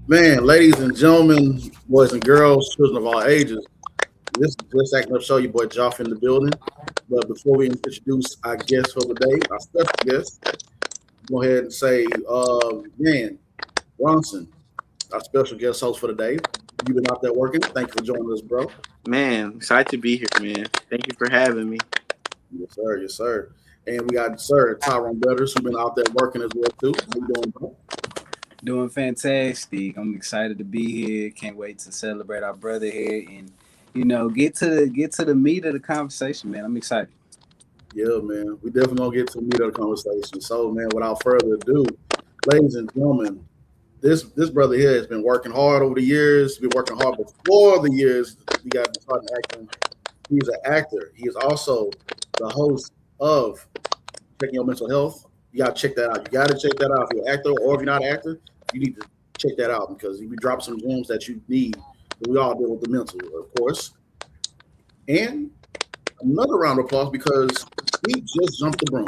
Man, ladies and gentlemen, boys and girls, children of all ages, this is just acting up show. Your boy Joff in the building. But before we introduce our guest for the day, our special guest, go ahead and say, man, Ronson, our special guest host for the day. You've been out there working. Thank you for joining us, bro. Man, excited to be here, man. Thank you for having me. Yes, sir. Yes, sir. And we got Sir Tyrone Brothers who've been out there working as well too. How you doing, bro? Doing fantastic. I'm excited to be here. Can't wait to celebrate our brother here and get to the meat of the conversation, man. I'm excited. Yeah, man. We definitely gonna get to the meat of the conversation. So, man, without further ado, ladies and gentlemen, this brother here has been working hard over the years. Been working hard before the years we got started acting. He's an actor. He is also the host of Checking Your Mental Health. You gotta check that out. You gotta check that out. If you're an actor or if you're not an actor, you need to check that out because he be dropping some gems that you need. But we all deal with the mental, of course. And another round of applause because he just jumped the broom.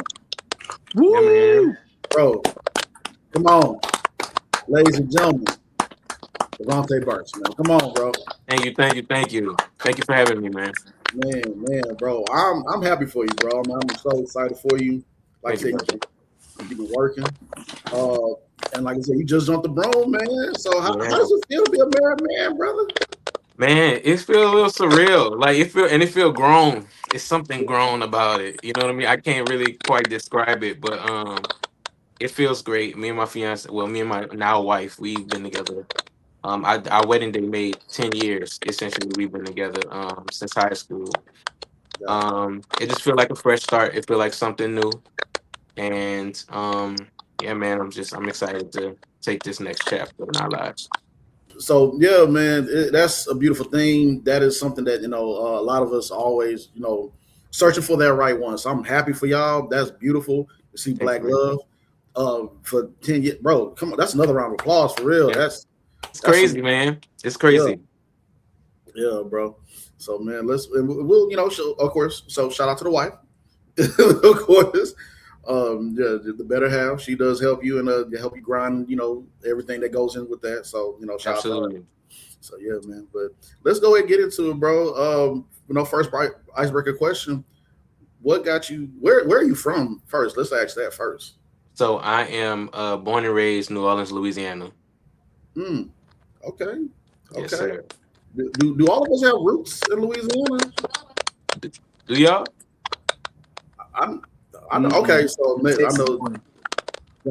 Yeah, man. Woo! Bro, come on. Ladies and gentlemen, Davonte Burse, man. Come on, bro. Thank you, thank you, thank you. Thank you for having me, man. Man, bro. I'm happy for you, bro. I'm so excited for you. Like I Thank you, said, brother. you've been working. And like I said, you just jumped the broom, man. So how Yeah. does it feel to be a married man, brother? Man, it feel a little surreal. Like it feel grown. It's something grown about it. You know what I mean? I can't really quite describe it, but it feels great. Me and my fiance, well, me and my now wife, we've been together. Our wedding day made 10 years. Essentially, we've been together since high school. Yeah. It just feel like a fresh start. It feel like something new. And yeah, man, I'm excited to take this next chapter in our lives. So yeah, man, that's a beautiful thing. That is something that a lot of us always searching for that right one. So I'm happy for y'all. That's beautiful to see Thank Black you, man. Love. For 10 years, bro. Come on, that's another round of applause for real. Yeah. It's That's some crazy, man. It's yeah, crazy. yeah, bro. So man, we'll of course. So shout out to the wife, of course. Yeah, the better half. She does help you and help you grind. Everything that goes in with that. So shout out to her. Absolutely. So yeah, man. But let's go ahead and get into it, bro. First icebreaker question. What got you? Where are you from? First, let's ask that first. So I am born and raised New Orleans, Louisiana. Hmm. Okay. Yes, Okay. sir. Do all of us have roots in Louisiana? D- Do y'all? I'm. I know. Okay, so man, I Texas know. boy.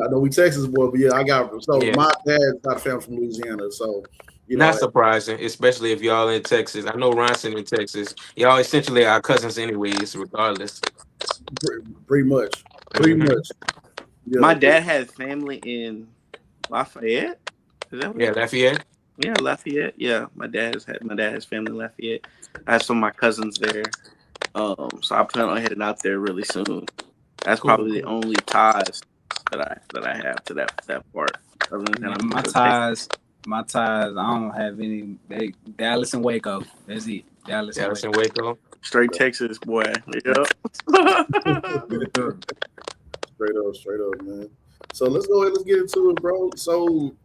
I know we Texas boy, but yeah, I got. So Yeah. my dad's got a family from Louisiana, so you Not know, surprising, especially if y'all in Texas. I know Ronson in Texas. Y'all essentially are cousins, anyways, regardless. pretty much, pretty Hmm. much. Yeah. My dad has family in Lafayette. Is that what Yeah, it? Lafayette. Yeah, Lafayette. Yeah, my dad has family in Lafayette. I have some of my cousins there. So I plan on heading out there really soon. That's Cool, probably the cool. only ties that I have to that part. Other than Man, I'm my from Texas. ties, my ties. I don't have any. Dallas and Waco. That's it. Dallas and Dallas Waco. and Waco. Straight Texas boy. Yeah. Yep. Straight up, man. So let's go ahead. Let's get into it, bro. So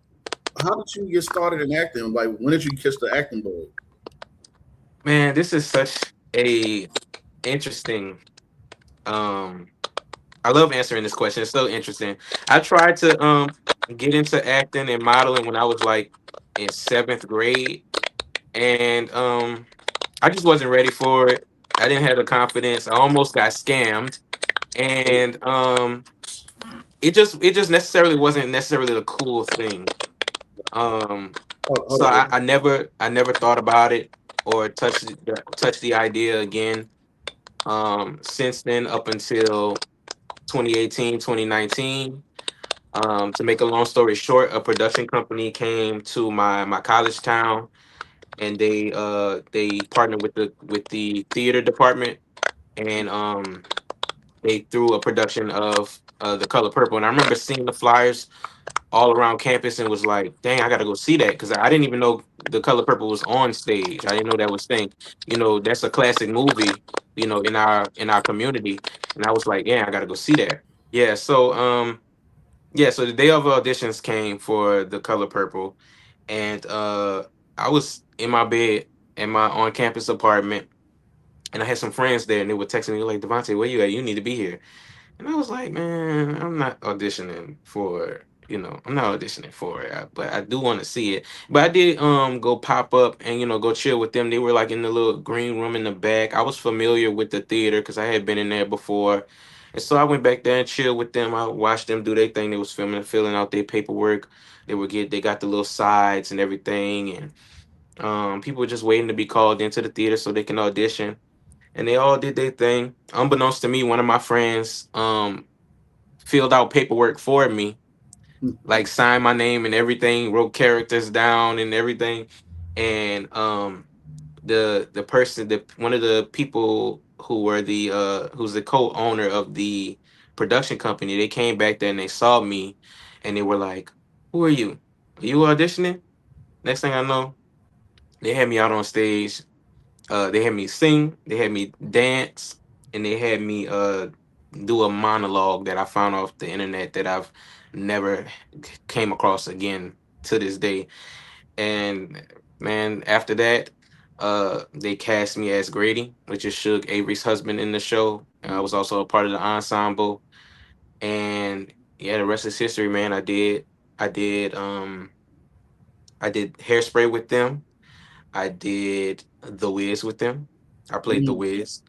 how did you get started in acting? Like, when did you catch the acting bug? Man, this is such a interesting. Um, I love answering this question. It's so interesting. I tried to get into acting and modeling when I was like in seventh grade, and I just wasn't ready for it. I didn't have the confidence. I almost got scammed, and it just necessarily wasn't necessarily the cool thing. Um, Hold so on. I never thought about it or touched the idea again. Since then, up until 2018, 2019. To make a long story short, a production company came to my college town, and they partnered with the theater department, and they threw a production of The Color Purple. And I remember seeing the flyers all around campus and was like, "Dang, I gotta go see that," because I didn't even know The Color Purple was on stage. I didn't know that was thing. That's a classic movie. In our community, and I was like, "Yeah, I gotta go see that." Yeah, so the day of auditions came for The Color Purple, and I was in my bed in my on campus apartment, and I had some friends there, and they were texting me like, "Davonte, where you at? You need to be here." And I was like, man, I'm not auditioning for, I'm not auditioning for it, but I do want to see it. But I did go pop up and go chill with them. They were like in the little green room in the back. I was familiar with the theater because I had been in there before. And so I went back there and chilled with them. I watched them do their thing. They was filling out their paperwork. They got the little sides and everything. And people were just waiting to be called into the theater so they can audition, and they all did their thing. Unbeknownst to me, one of my friends filled out paperwork for me, like signed my name and everything, wrote characters down and everything. And the person, the one of the people who were the who's the co-owner of the production company, they came back there and they saw me, and they were like, "Who are you? Are you auditioning?" Next thing I know, they had me out on stage. They had me sing, they had me dance, and they had me do a monologue that I found off the internet that I've never came across again to this day. And man, after that, they cast me as Grady, which is Suge Avery's husband in the show. I was also a part of the ensemble, and yeah, the rest is history, man. I did, I did Hairspray with them. I did The Wiz with them. I played The Mm, Wiz,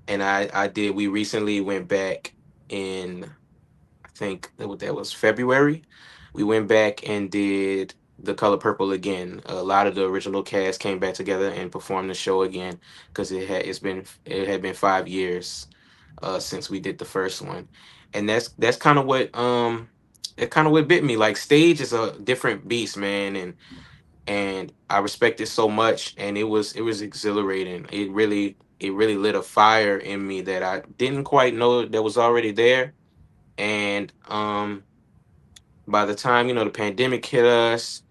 and I did. We recently went back in, I think that was February. We went back and did The Color Purple again. A lot of the original cast came back together and performed the show again because it had been 5 years since we did the first one, and that's kind of what it kind of what bit me. Like stage is a different beast, man, and I respect it so much, and it was exhilarating. It really lit a fire in me that I didn't quite know that was already there. And by the time the pandemic hit us,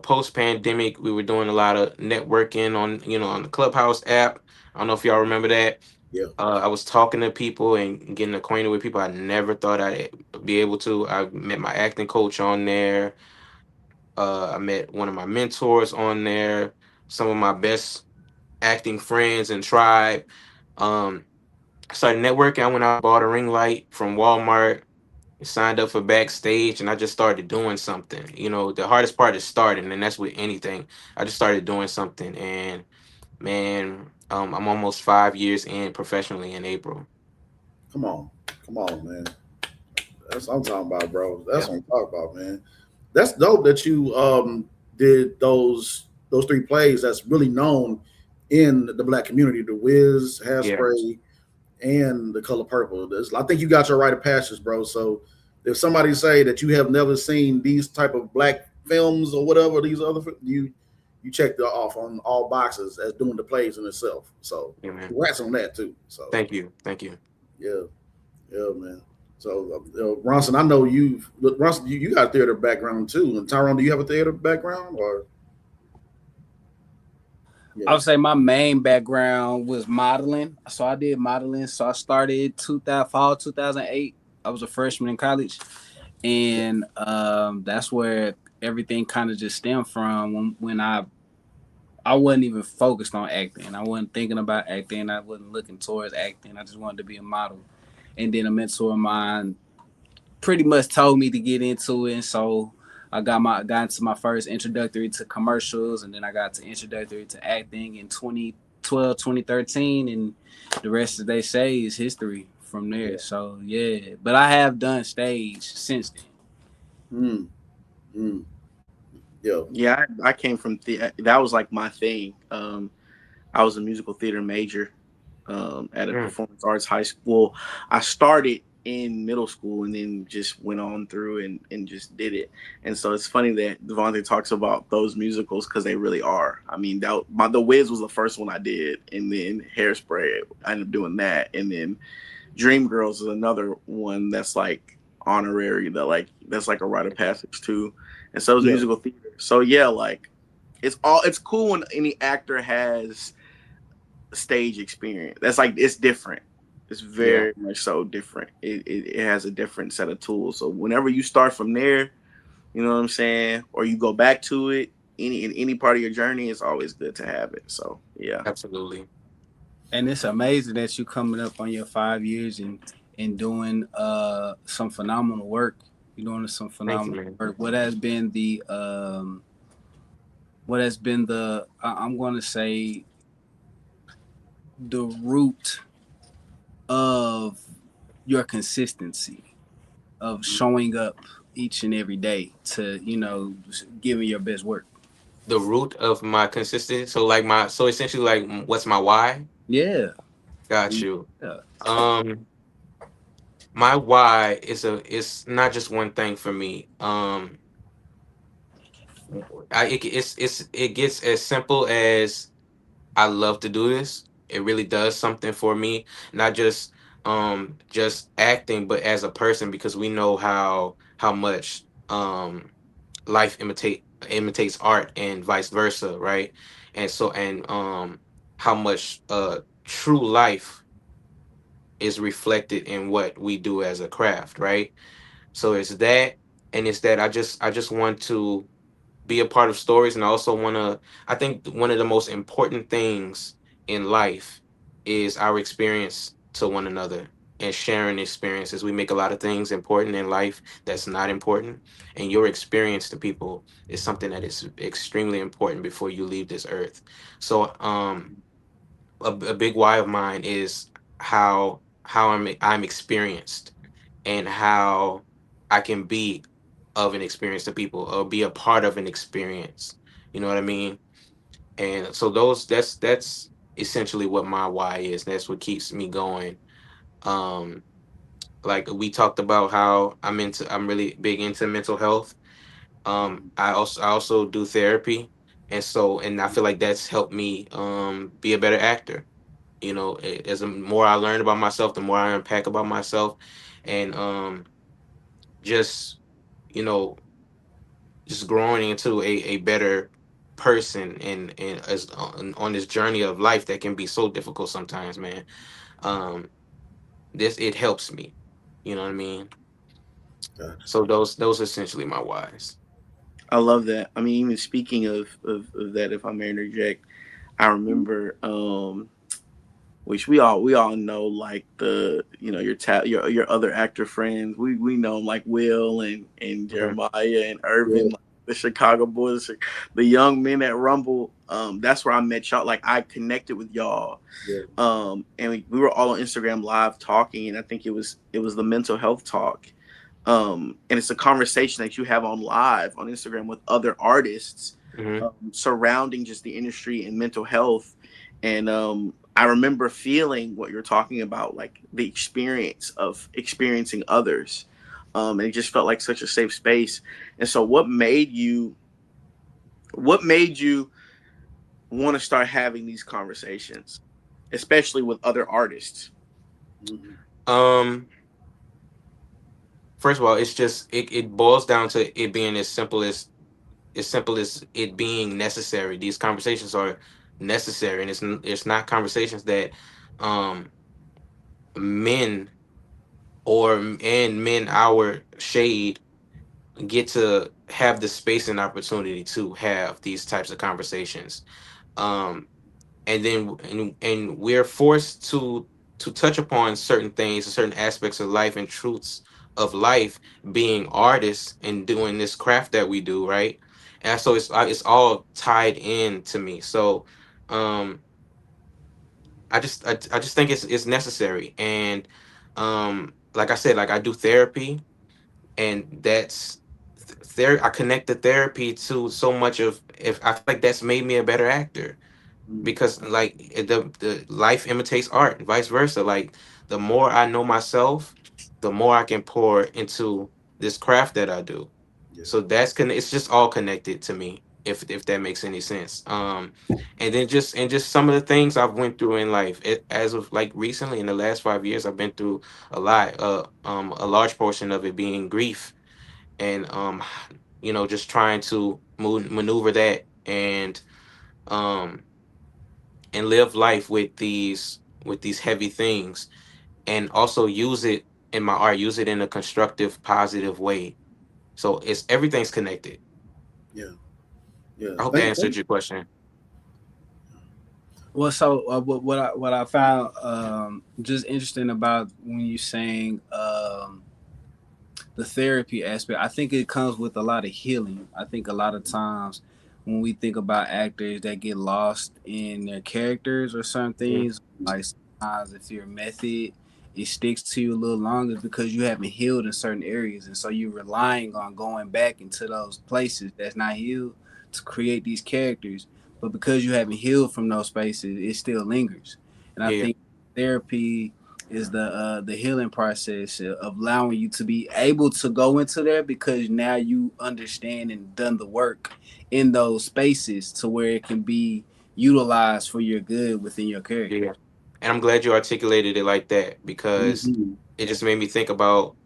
post pandemic, we were doing a lot of networking on the Clubhouse app. I don't know if y'all remember that. yeah. I was talking to people and getting acquainted with people I never thought I'd be able to. I met my acting coach on there. I met one of my mentors on there, some of my best acting friends and tribe. Um, Started networking. I went out, bought a ring light from Walmart, signed up for backstage, and I just started doing something. The hardest part is starting, and that's with anything. I just started doing something, and man, I'm almost 5 years in professionally in April. Come on, come on, man. That's what I'm talking about, bro. That's Yeah, what I'm talking about, man. That's dope that you did those three plays that's really known in the black community: the Wiz, yeah, Hairspray, and the Color Purple. I think you got your rite of passage, bro. So if somebody say that you have never seen these type of black films or whatever, these other you checked it off on all boxes as doing the plays in itself. So yeah, man. congrats on that too. So Thank you, thank you. yeah, yeah, man. So Ronson, I know Ronson, you got a theater background too. And Tyrone, do you have a theater background or? I Yeah, would say my main background was modeling. So I did modeling. So I started fall 2008. I was a freshman in college. yeah, And that's where everything kind of just stemmed from when I wasn't even focused on acting. I wasn't thinking about acting. I wasn't looking towards acting. I just wanted to be a model. And then a mentor of mine pretty much told me to get into it. And so I got into my first introductory to commercials, and then I got to introductory to acting in 2012, 2013, and the rest, as they say, is history from there. yeah. So yeah, but I have done stage since then. Mm, mm, yeah. Yeah, I came from that was like my thing. I was a musical theater major at a Mm. performance arts high school. I started in middle school and then just went on through and just did it. And so it's funny that Davonte talks about those musicals because they really are. I mean, The Wiz was the first one I did, and then Hairspray, I ended up doing that, and then Dreamgirls is another one that's like honorary that's like a rite of passage too. And so is Yeah. musical theater. So yeah, like it's cool when any actor has stage experience. That's like it's different. It's Yeah, very much so different. It has a different set of tools. So whenever you start from there, you know what I'm saying, or you go back to it, any in any part of your journey, it's always good to have it. So yeah. Absolutely. And it's amazing that you coming up on your 5 years and doing some phenomenal work. You're doing some Thank you, phenomenal man. work. What has been the I'm going to say the root of your consistency of showing up each and every day to giving your best work. The root of my consistency. So like so essentially like what's my why? Yeah, Got you. yeah. Um, my why is not just one thing for me. It gets as simple as I love to do this. It really does something for me, not just acting, but as a person because we know how much life imitates art and vice versa, right? And so and how much true life is reflected in what we do as a craft, right? So it's that, and it's that I just want to be a part of stories, and I also want to. I think one of the most important things in life is our experience to one another and sharing experiences. We make a lot of things important in life that's not important, and your experience to people is something that is extremely important before you leave this earth. So, a big why of mine is how I'm experienced and how I can be of an experience to people or be a part of an experience. You know what I mean? And so that's essentially what my why is. That's what keeps me going. Um like we talked about how I'm really big into mental health. I also do therapy, and I feel like that's helped me be a better actor. As the more I learn about myself, the more I unpack about myself, and just you know just growing into a better person and as on this journey of life that can be so difficult sometimes, man. um this it helps me, you know what I mean. Gotcha. So those are essentially my whys. I love that. I mean, even speaking of that, if I may interject, I remember which we all know, like the your other actor friends. We know 'em, like Will and Mhm. Jeremiah and Yeah, Irvin, like the Chicago boys, the young men at Rumble. That's where I met y'all. Like I connected with y'all, yeah, and we were all on Instagram live talking, and I think it was the mental health talk. And it's a conversation that you have on live on Instagram with other artists, Mhm. surrounding just the industry and mental health. And I remember feeling what you're talking about, like the experience of experiencing others. And it just felt like such a safe space. And so, what made you want to start having these conversations, especially with other artists? mhm, um First of all, it's just it boils down to it being as simple as it being necessary. These conversations are necessary, and it's not conversations that um men and men our shade get to have the space and opportunity to have these types of conversations. um and we're forced to touch upon certain things, certain aspects of life and truths of life, being artists and doing this craft that we do, right? And so it's all tied in to me. So um I just think it's necessary. And like I said, like I do therapy, and that's there I connect the therapy to so much of, if I feel like that's made me a better actor, mhm, because like the life imitates art and vice versa. Like the more I know myself, the more I can pour into this craft that I do. yeah, So it's just all connected to me, if that makes any sense. And then just some of the things I've went through in life, as of like recently in the last 5 years, I've been through a lot. A large portion of it being grief, and just trying to maneuver that, um and live life with these heavy things, and also use it in my art, use it in a constructive, positive way. So it's everything's connected. yeah. Yeah. I hope that answered your question. Well, so what I found just interesting about when you saying the therapy aspect, I think it comes with a lot of healing. I think a lot of times when we think about actors that get lost in their characters or certain Mhm. things, like sometimes if your method it sticks to you a little longer because you haven't healed in certain areas, and so you're relying on going back into those places that's not healed to create these characters. But because you haven't healed from those spaces, it still lingers. And I Yeah, think therapy is the healing process of allowing you to be able to go into there because now you understand and done the work in those spaces to where it can be utilized for your good within your character. yeah. And I'm glad you articulated it like that because Mm-hmm. it just made me think about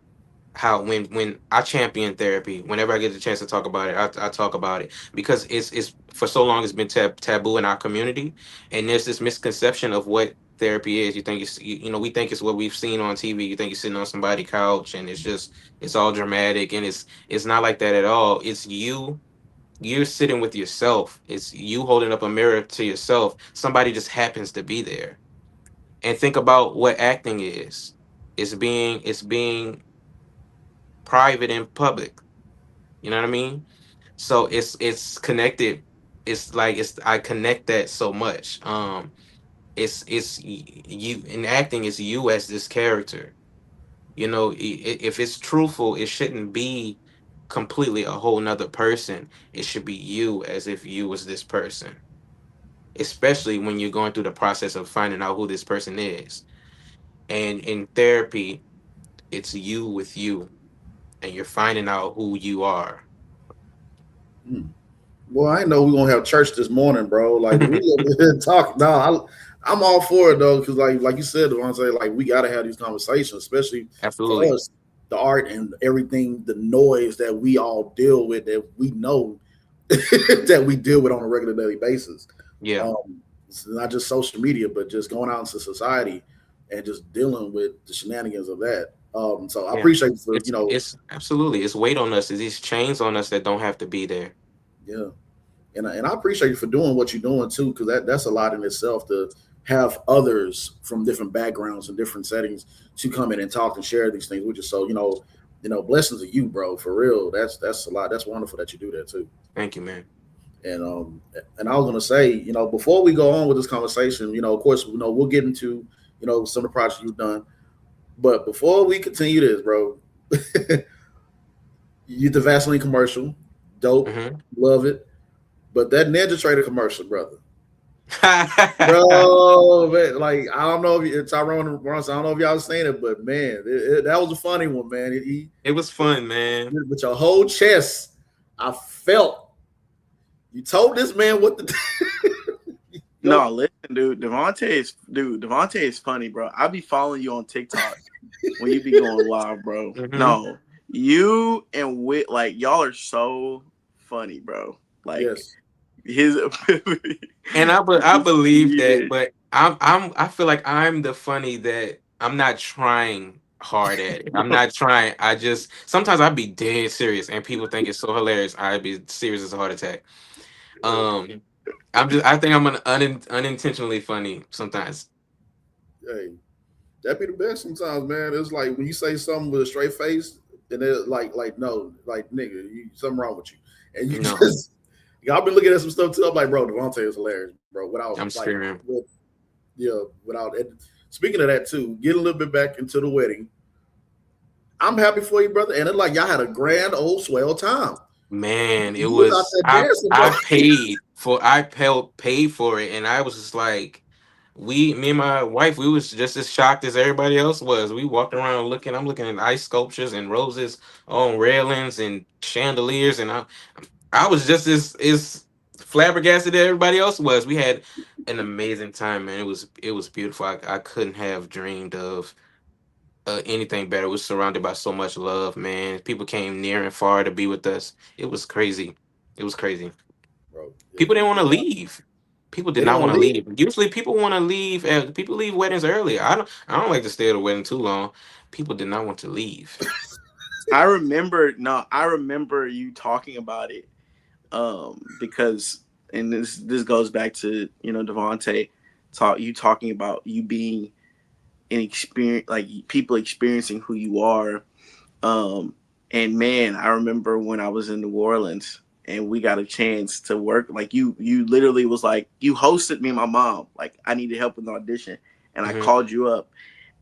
how when I champion therapy, whenever I get the chance to talk about it, I talk about it because it's for so long it's been taboo in our community, and there's this misconception of what therapy is. You think it's we think it's what we've seen on TV. You think you're sitting on somebody's couch and it's all dramatic, and it's not like that at all. It's you're sitting with yourself. It's you holding up a mirror to yourself. Somebody just happens to be there. And think about what acting is. It's being private and public. You know what I mean? So it's connected. It's like it's I connect that so much. You in acting. It's you as this character. If it's truthful, it shouldn't be completely a whole nother person. It should be you as if you was this person. Especially when you're going through the process of finding out who this person is. And in therapy, it's you with you, and you're finding out who you are. Mm. Well, I know we're gonna have church this morning, bro. Like we talk. No, I'm all for it though, because like you said, Davonte, like we gotta have these conversations, especially for Absolutely. us, the art and everything, the noise that we all deal with, that we know that we deal with on a regular daily basis. Yeah. It's not just social media, but just going out into society and just dealing with the shenanigans of that. So I Yeah. appreciate you for It's absolutely it's weight on us. It's these chains on us that don't have to be there. yeah. And I appreciate you for doing what you're doing too, because that's a lot in itself to have others from different backgrounds and different settings to come in and talk and share these things with you. So blessings to you, bro, for real. That's a lot. That's wonderful that you do that too. Thank you, man. And I was gonna say, before we go on with this conversation, of course, we'll get into some of the projects you've done, but before we continue this, bro, you the Vaseline commercial, dope, Hmm. love it, but that Ninja Trader commercial, brother. Bro, man, like I don't know if it's Tyrone and Ronson. I don't know if y'all seen it, but man, that was a funny one, man. It was fun, man. With your whole chest, I felt you told this man what to do. No, listen, Devonte is funny, bro. I be following you on TikTok when you be going live, bro. Hmm. No, you and Wit, like y'all are so funny, bro. Like Yes, his And I believe yeah. that, but I feel like I'm the funny that I'm not trying hard at it. I'm not trying. I just sometimes I'd be dead serious, and people think it's so hilarious. I'd be serious as a heart attack. Um, I think I'm unintentionally funny sometimes. hey, that be the best sometimes, man. It's like when you say something with a straight face, and it like no, like nigga, something wrong with you, and you No, just. I've been looking at some stuff too. I'm like, bro, Davonte is hilarious, bro. Without I'm like, screaming. yeah, without. And speaking of that too, get a little bit back into the wedding. I'm happy for you, brother. And it's like y'all had a grand old swell time. Man, it You was out was there dancing, bro. I paid for it, and I was just like, me and my wife, we was just as shocked as everybody else was. We walked around looking. I'm looking at ice sculptures and roses on railings and chandeliers, and I was just as flabbergasted as everybody else was. We had an amazing time, man. It was beautiful. I couldn't have dreamed of anything better. We're surrounded by so much love, man. People came near and far to be with us. It was crazy. It was crazy. Bro, People didn't want to leave. People they did didn't not want want to to leave. leave. Usually, people want to leave. People leave weddings early. I don't like to stay at a wedding too long. People did not want to leave. I remember you talking about it Because and this goes back to Davonte talking about you being an experience, like people experiencing who you are. um and man, I remember when I was in New Orleans and we got a chance to work, like you literally was like, you hosted me and my mom, like I needed help with the audition, and I Hmm. called you up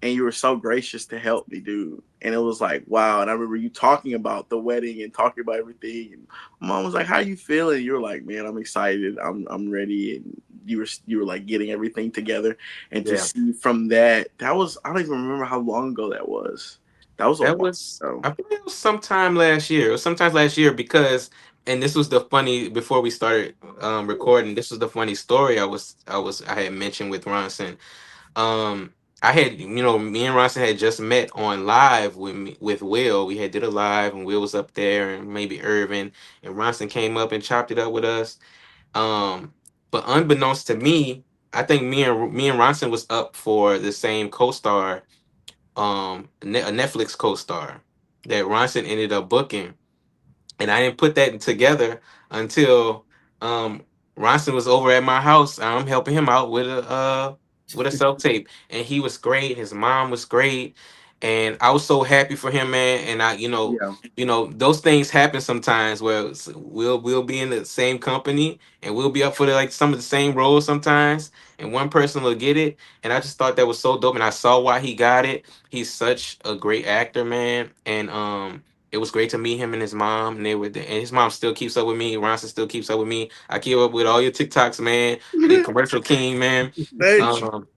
and you were so gracious to help me, dude. And it was like, wow. And I remember you talking about the wedding and talking about everything. And mom was like, "How you feeling?" You were like, "Man, I'm excited. I'm ready." And you were like getting everything together. And to Yeah, see from that was, I don't even remember how long ago that was. That was a that while was, ago. I think it was sometime last year. It was sometimes last year because, and this was the funny, before we started recording. This was the funny story I had mentioned with Ronson. Um, I had, me and Ronson had just met on live with me, with Will. We had did a live, and Will was up there, and maybe Irvin, and Ronson came up and chopped it up with us. Um, but unbeknownst to me, I think me and Ronson was up for the same co-star, a Netflix co-star that Ronson ended up booking, and I didn't put that together until um Ronson was over at my house. I'm helping him out with a self tape, and he was great. His mom was great, and I was so happy for him, man. And I, Yeah. those things happen sometimes where we'll be in the same company and we'll be up for like some of the same roles sometimes, and one person will get it. And I just thought that was so dope, and I saw why he got it. He's such a great actor, man, and it was great to meet him and his mom, and and his mom still keeps up with me. Ronson still keeps up with me. I keep up with all your TikToks, man. The commercial king, man. Thank you. Um,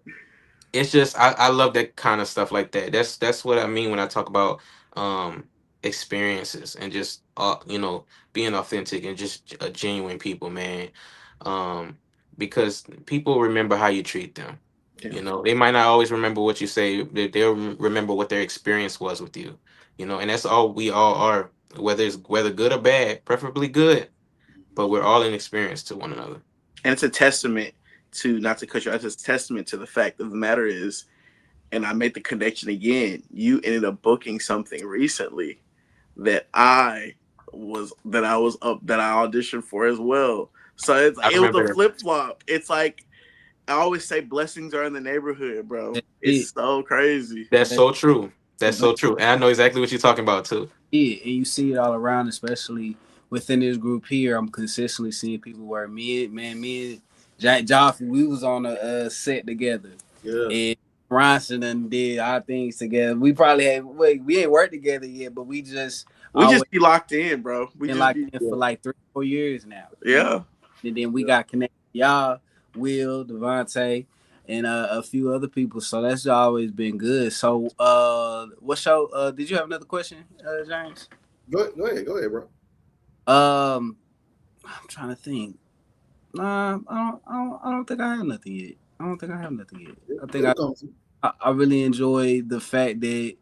it's just I love that kind of stuff like that. That's what I mean when I talk about um experiences and just being authentic and just a genuine people, man. Um, because people remember how you treat them. Yeah. They might not always remember what you say. They'll remember what their experience was with you. And that's all we all are, whether good or bad, preferably good, but we're all in experience to one another. And it's a testament to, not to cut you, it's a testament to the fact of the matter is, and I made the connection again. You ended up booking something recently that I auditioned for as well. So I it was a remember. flip flop. It's like I always say, blessings are in the neighborhood, bro. That's It's it. so crazy. That's That's so true. That's it. so true. And I know exactly what you're talking about too. And you see it all around, especially within this group here. I'm consistently seeing people where me and Jack Joffrey, we was on a set together, Yeah. and Ronson and did our things together. We probably had we ain't worked together yet, but we just We always just be locked in, bro. We been just locked be, in Yeah. for like 3 or 4 years now. yeah. And then we Yeah. got connected, y'all, Will, Davonte, and a few other people. So that's always been good. So what show? Did you have another question, James? Go ahead, bro. Um, I'm trying to think. Nah, I don't think I have nothing yet. I don't think I have nothing yet. Yeah, I think it'll come to you. I really enjoy the fact that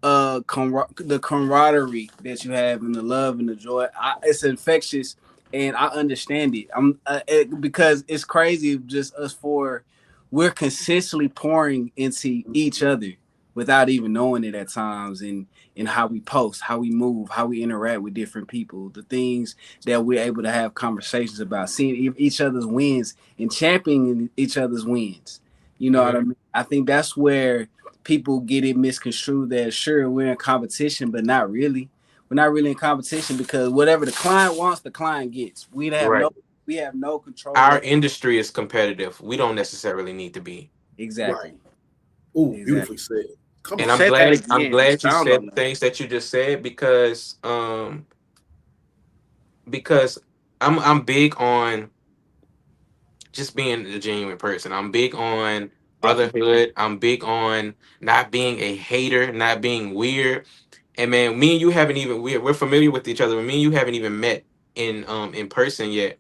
the camaraderie that you have and the love and the joy, it's infectious, and I understand it. Because it's crazy, just us four, we're consistently pouring into each other without even knowing it at times, and how we post, how we move, how we interact with different people, the things that we're able to have conversations about, seeing each other's wins and championing each other's wins. You know what I Mhm. mean? I think that's where people get it misconstrued that sure we're in competition, but not really. We're not really in competition because whatever the client wants, the client gets. Right. We have no control Our of industry is competitive. We don't necessarily need to be. Right. exactly. Ooh, Exactly. beautifully said. Come And on. I'm Say that glad I'm again. glad you Expound said on the that. things that you just said because I'm big on just being a genuine person. I'm big on brotherhood. I'm big on not being a hater, not being weird. And man, me and you haven't even we're familiar with each other, but me and you haven't even met in person yet.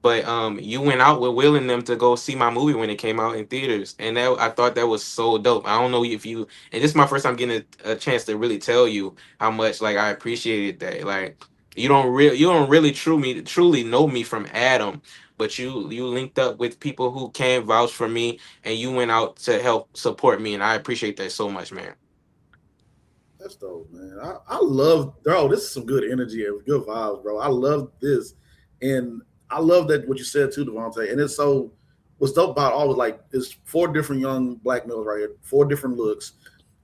But you went out with Will and them to go see my movie when it came out in theaters, and that I thought that was so dope. I don't know if you, and this is my first time getting a chance to really tell you how much like I appreciated that. Like you don't really truly know me from Adam, but you linked up with people who can vouch for me, and you went out to help support me, and I appreciate that so much, man. That's dope, man. I love, bro. This is some good energy and good vibes, bro. I love this. And I love that what you said too, Davonte. And it's so what's dope about all was like it's 4 different young black males right here, 4 different looks.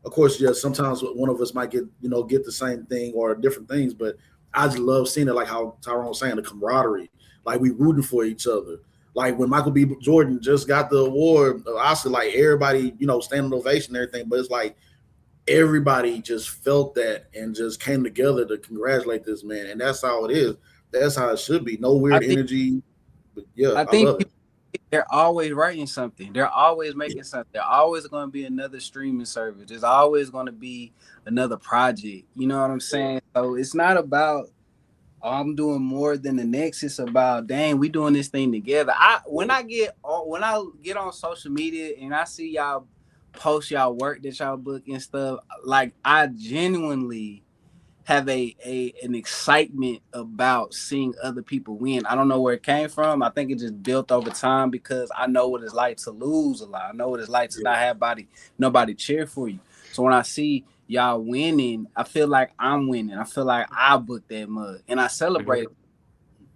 Of course, yes, sometimes one of us might get the same thing or different things, but I just love seeing it like how Tyrone was saying, the camaraderie, like we rooting for each other. Like when Michael B. Jordan just got the award, Oscar, like everybody, standing ovation and everything, but it's like everybody just felt that and just came together to congratulate this man, and that's how it is. That's how it should be. No I weird think energy. But yeah, I I think love it. they're always writing something. They're always making something. They're always going to be another streaming service. There's always going to be another project. You know what I'm saying? So it's not about I'm doing more than the next. It's about dang, we doing this thing together. When I get on social media and I see y'all post y'all work that y'all book and stuff, like I genuinely have an excitement about seeing other people win. I don't know where it came from. I think it just built over time because I know what it's like to lose a lot. I know what it's like to not have nobody cheer for you. So when I see y'all winning, I feel like I'm winning. I feel like I booked that mug and I celebrate it.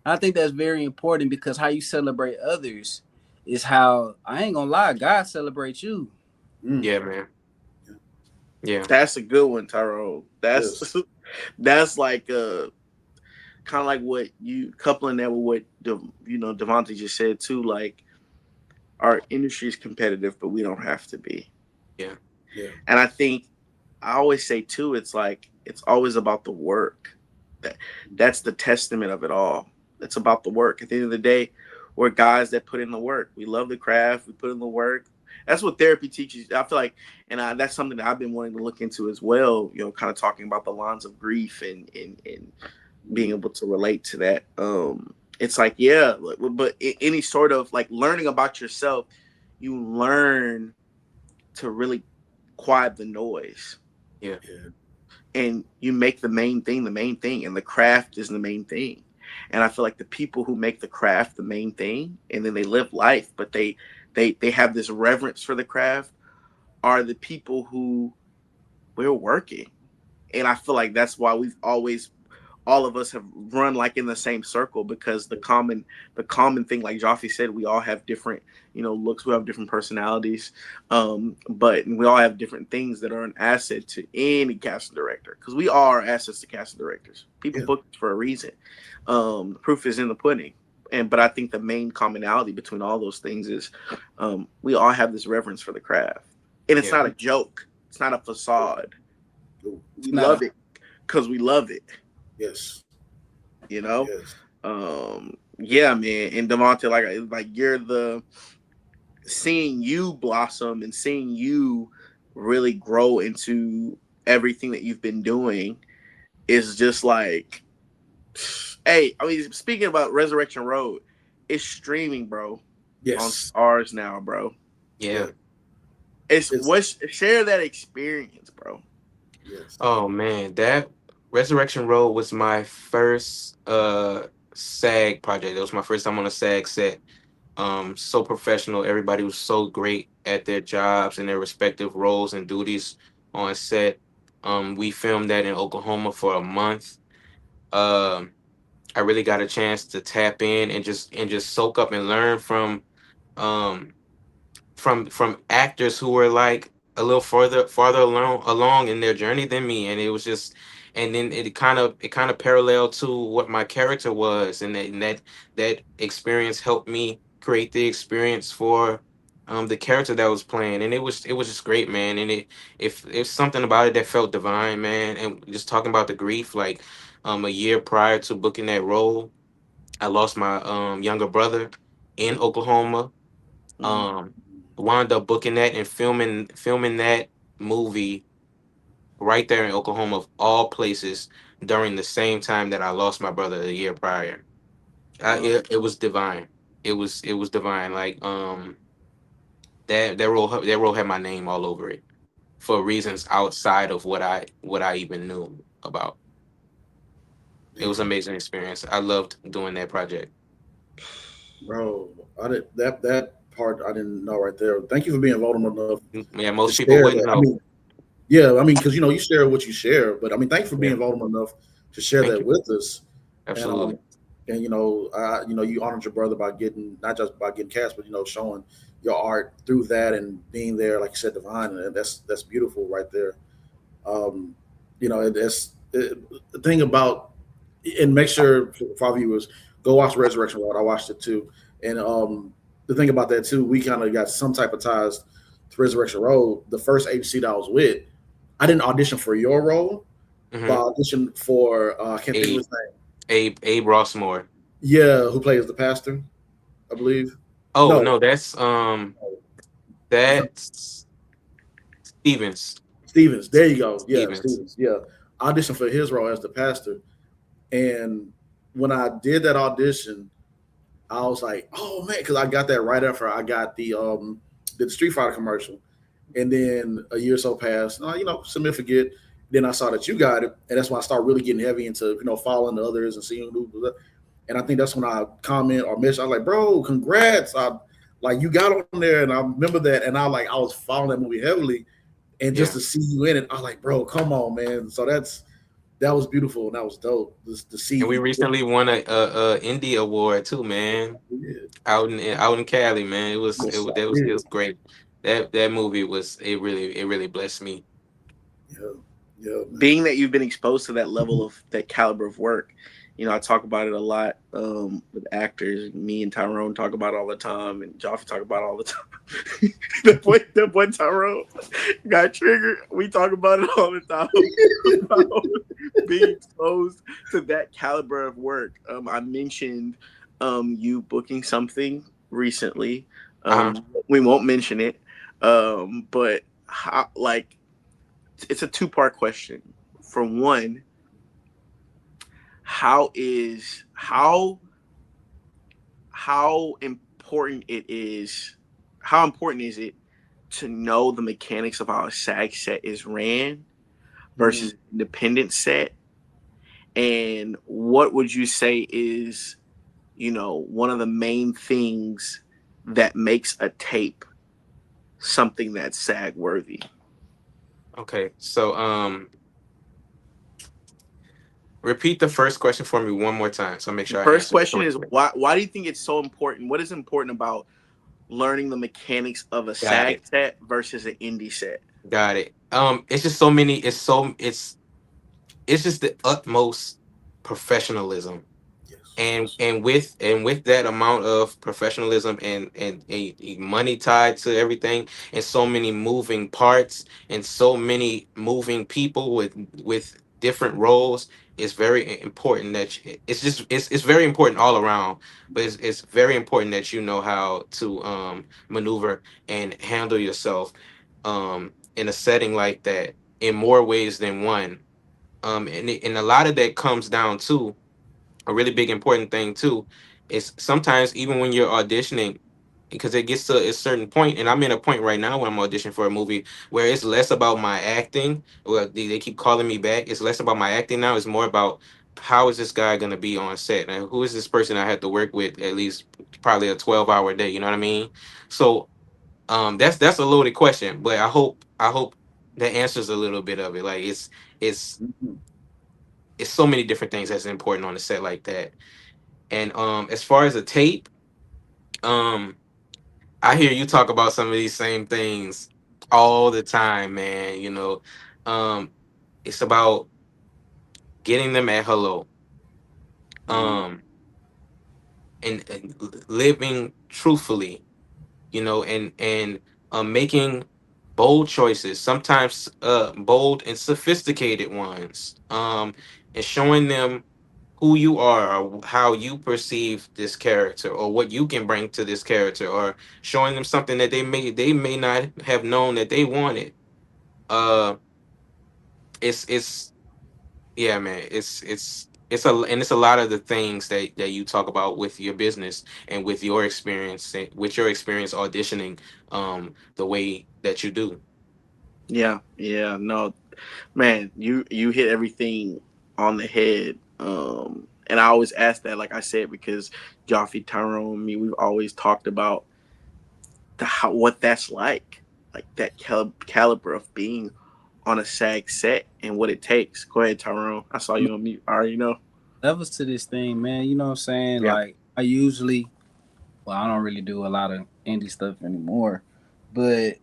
I think that's very important because how you celebrate others is how, I ain't gonna lie, God celebrates you. Yeah, man. Yeah. That's a good one, Tyrone. That's Yes. that's like kind of like what you coupling that with what Davonte just said too. Like our industry is competitive, but we don't have to be. Yeah. Yeah. And I think I always say too, it's like it's always about the work. That's the testament of it all. It's about the work. At the end of the day, we're guys that put in the work. We love the craft. We put in the work. That's what therapy teaches. I feel like, and that's something that I've been wanting to look into as well. Kind of talking about the lines of grief and being able to relate to that. It's like, yeah, but any sort of like learning about yourself, you learn to really quiet the noise. Yeah. And you make the main thing, and the craft is the main thing. And I feel like the people who make the craft the main thing, and then they live life, but they have this reverence for the craft, are the people who we're working. And I feel like that's why all of us have run like in the same circle, because the common thing, like Joffy said, we all have different looks, we have different personalities, but we all have different things that are an asset to any casting director, because we all are assets to casting directors. People book for a reason. The proof is in the pudding. But I think the main commonality between all those things is we all have this reverence for the craft, and it's not a joke, it's not a facade. We love it because we love it. Yes. Yes. Yeah, man. And Davonte, like you're seeing you blossom and seeing you really grow into everything that you've been doing is just like, hey, I mean, speaking about Resurrection Road, it's streaming, bro. Yes. On Stars now, bro. Yeah. Share that experience, bro. Yes. Oh man, that Resurrection Road was my first SAG project. It was my first time on a SAG set. So professional. Everybody was so great at their jobs and their respective roles and duties on set. We filmed that in Oklahoma for a month. I really got a chance to tap in and just soak up and learn um from actors who were like a little farther along in their journey than me, and it was just, and then it kind of paralleled to what my character was, and that experience helped me create the experience for the character that I was playing, and it was just great, man. And if something about it that felt divine, man. And just talking about the grief, like a year prior to booking that role, I lost my younger brother in Oklahoma. um Wound up booking that and filming that movie right there in Oklahoma, of all places, during the same time that I lost my brother a year prior. It was divine. It was divine. Like that role had my name all over it for reasons outside of what I even knew about. It was an amazing experience. I loved doing that project. Bro, I did that part I didn't know right there. Thank you for being vulnerable enough Yeah, to most people share wouldn't that. I know. mean, yeah, I mean, because you share what you share, but I mean, thanks for being Yeah, vulnerable enough to share thank that you. with us. And Absolutely. and you honored your brother by getting not just by getting cast, but showing your art through that and being there, like you said, divine, and that's beautiful right there. Um, the thing about, and make sure for our viewers go watch Resurrection Road. I watched it too, and the thing about that too, we kind of got some type of ties to Resurrection Road. The first agency that I was with, I didn't audition for your role, but I Mm-hmm. auditioned for I can't think of Abe, his name. Abe Rossmore. Yeah, who plays the pastor, I believe. Oh No, no, that's Stevens. Stevens. There you go. Yeah, Stevens. Stevens. Yeah, I auditioned for his role as the pastor, and when I did that audition, I was like, oh man, because I got that right after I got the Street Fighter commercial, and then a year or so passed. Submit forget. Then I saw that you got it, and that's when I started really getting heavy into following the others and seeing who. And I think that's when I comment or mention. I was like, bro, congrats! I like you got on there, and I remember that, and I was following that movie heavily, and just Yeah, to see you in it, I was like, bro, come on, man. So that was beautiful and that was dope to and we see. recently won a Indie award too, man. Yeah, Out in Cali, man. It was it, yes, was- I that was it did. was great. That movie was it really blessed me. Yeah, yeah, Being man. that you've been exposed to that level of that caliber of work, I talk about it a lot with actors. Me and Tyrone talk about it all the time, and Joffrey talk about it all the time. The boy Tyrone got triggered. We talk about it all the time about being exposed to that caliber of work. I mentioned you booking something recently. Uh-huh. We won't mention it, but how, like it's a two-part question. For one, how is how important it is how important is it to know the mechanics of how a SAG set is ran Mm. versus independent set, and what would you say is one of the main things that makes a tape something that's SAG worthy? Okay, so repeat the first question for me one more time, so I'll make The sure I first answer it question is correctly. why do you think it's so important? What is important about learning the mechanics of a Got SAG it. set versus an indie set? Got it. It's just so many. It's just the utmost professionalism, Yes, and yes. with that amount of professionalism and money tied to everything, and so many moving parts and so many moving people with different roles. It's very important that it's very important all around, but it's very important that you know how to maneuver and handle yourself in a setting like that in more ways than one. And a lot of that comes down to a really big important thing too is sometimes even when you're auditioning, because it gets to a certain point, and I'm in a point right now when I'm auditioning for a movie where it's less about my acting. Well, they keep calling me back. It's less about my acting now. It's more about how is this guy going to be on set, and who is this person I have to work with at least probably a 12-hour day. You know what I mean? So that's a loaded question, but I hope that answers a little bit of it. Like it's Mhm. it's so many different things that's important on a set like that. And as far as a tape, um, I hear you talk about some of these same things all the time, man. Um, it's about getting them at hello, Mhm. um, and living truthfully, and making bold choices, sometimes bold and sophisticated ones, and showing them who you are or how you perceive this character or what you can bring to this character, or showing them something that they may not have known that they wanted. uh it's yeah, man, it's a lot of the things that you talk about with your business and with your experience auditioning the way that you do. Yeah, no, man, you hit everything on the head. And I always ask that, like I said, because Joffrey, Tyrone, me, we've always talked about what that's like that caliber of being on a SAG set and what it takes. Go ahead, Tyrone. I saw you on mute. I already know. levels to this thing, man. You know what I'm saying? Yeah. Like I don't really do a lot of indie stuff anymore, but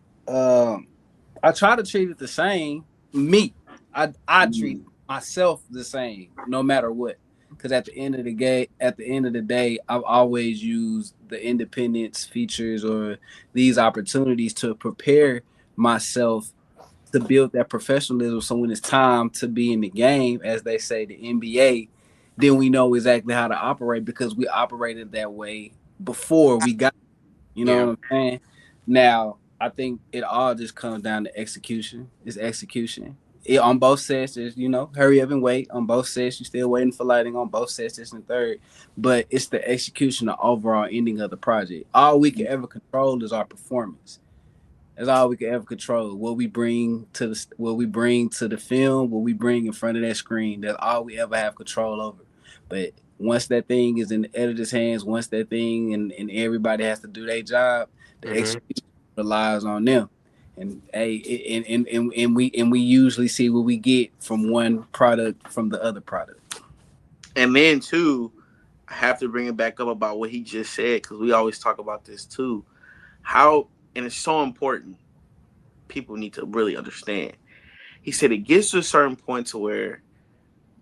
I try to treat it the same. Me, I treat Mm, myself the same, no matter what. Because at the end of the day, I've always used the independence features or these opportunities to prepare myself to build that professionalism. So when it's time to be in the game, as they say, the NBA, then we know exactly how to operate because we operated that way before we got. You know Yeah. what I'm saying? Now, I think it all just comes down to execution. It's execution. On both sets, hurry up and wait. On both sets, you're still waiting for lighting. On both sets, it's in third. But it's the execution, the overall ending of the project. All we can ever control is our performance. That's all we can ever control. What we bring to the film, what we bring in front of that screen. That's all we ever have control over. But once that thing is in the editor's hands, once that thing and everybody has to do their job, the Mm-hmm. execution relies on them. And we usually see what we get from one product from the other product. And then too, I have to bring it back up about what he just said because we always talk about this too. How and it's so important. People need to really understand. He said it gets to a certain point to where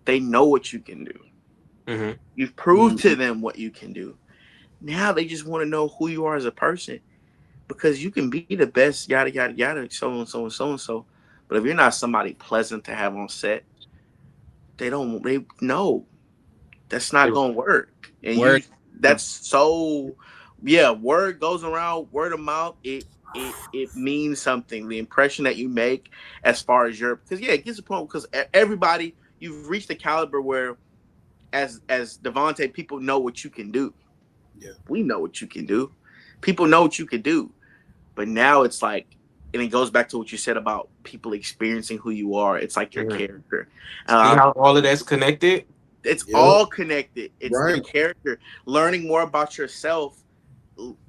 they know what you can do. Mm-hmm. You've proved to mm, them what you can do. Now they just want to know who you are as a person because you can be the best, yada yada yada, so and so and so and so. But if you're not somebody pleasant to have on set, they know that's not gonna work. And Word. that's so yeah, word goes around, word of mouth, it means something. The impression that you make as far as your because yeah, it gets a point because everybody you've reached the caliber where as Davonte, people know what you can do. yeah, We know what you can do. People know what you can do. But now it's like, and it goes back to what you said about people experiencing who you are. It's like your Mm-hmm. character. See Um, how all of that's connected? it's yeah, all connected. It's the right. character. Learning more about yourself,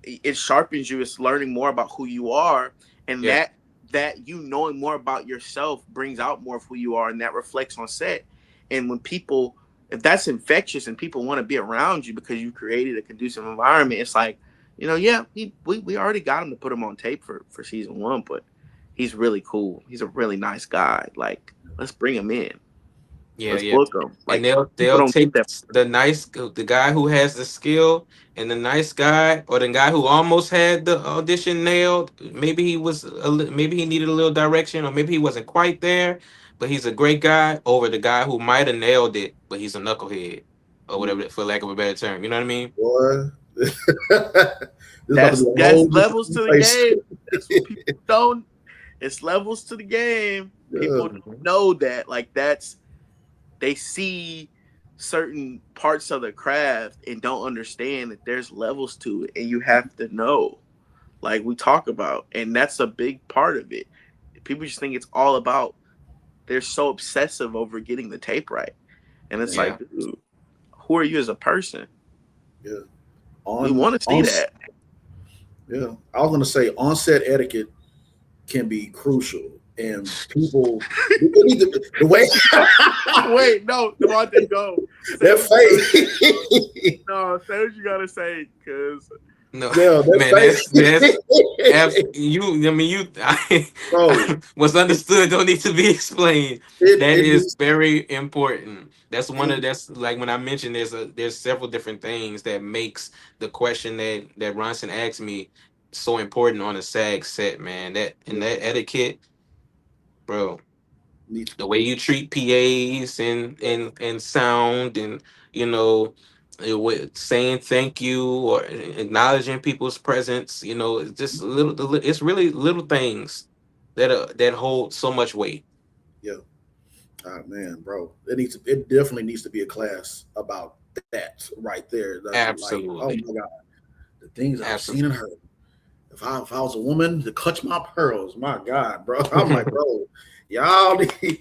it sharpens you. It's learning more about who you are, and Yeah. that you knowing more about yourself brings out more of who you are, and that reflects on set. And when people, if that's infectious, and people want to be around you because you created a conducive environment, it's like, yeah, we already got him to put him on tape for season one, but he's really cool. He's a really nice guy. Like, let's bring him in. Yeah, Let's yeah. book him. And Like, people they'll don't get take that. the guy who has the skill and the nice guy or the guy who almost had the audition nailed. Maybe maybe he needed a little direction or maybe he wasn't quite there, but he's a great guy over the guy who might have nailed it, but he's a knucklehead or Mm, whatever, for lack of a better term. You know what I mean? boy, this is about to be a That's whole different levels to the conversation. game. That's what people don't. It's levels to the game. Yeah, People Mhm. know that. Like they see certain parts of the craft and don't understand that there's levels to it, and you have to know. Like we talk about, and that's a big part of it. People just think it's all about. They're so obsessive over getting the tape right, and it's man. like, dude, who are you as a person? Yeah, We on want to see on. that. Yeah, I was gonna say on-set etiquette can be crucial, and people the way Wait, no, Devontae, go. Say that what you gotta say. face, No, say what you gotta say, cause No, yeah, that man, that's face, you. I mean, bro. what's understood don't need to be explained. That It is needs very important. it, That's like when I mentioned there's several different things that makes the question that Ronson asked me so important on a SAG set, man. yeah, That etiquette, bro. need The way you treat PAs and sound and you know saying thank you or acknowledging people's presence, it's just it's really little things that hold so much weight. yeah. Ah, man, bro, it definitely needs to be a class about that right there. That's like, oh Absolutely. my god, the things I've seen and Absolutely. heard. If I was a woman to clutch my pearls, my God, bro. I'm like, bro, y'all need, this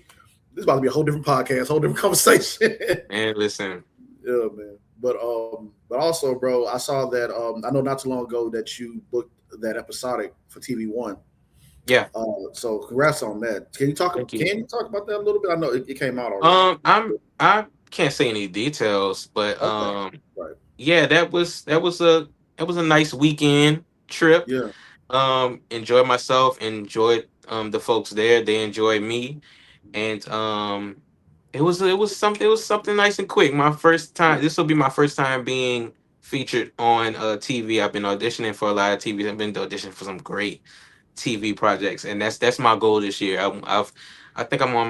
is about to be a whole different podcast, whole different conversation. And listen, Yeah, man. But also, bro, I saw that I know not too long ago that you booked that episodic for TV One. yeah, So congrats on that. thank you. Can you talk about that a little bit? I know it came out already. I'm I can't say any details, but Okay. Right. yeah, that was a nice weekend trip. Yeah. Enjoyed myself, enjoyed the folks there. They enjoyed me, and it was something nice and quick. My first time. This will be my first time being featured on TV. I've been auditioning for a lot of TV. I've been auditioning for some great TV projects, and that's my goal this year. I think I'm on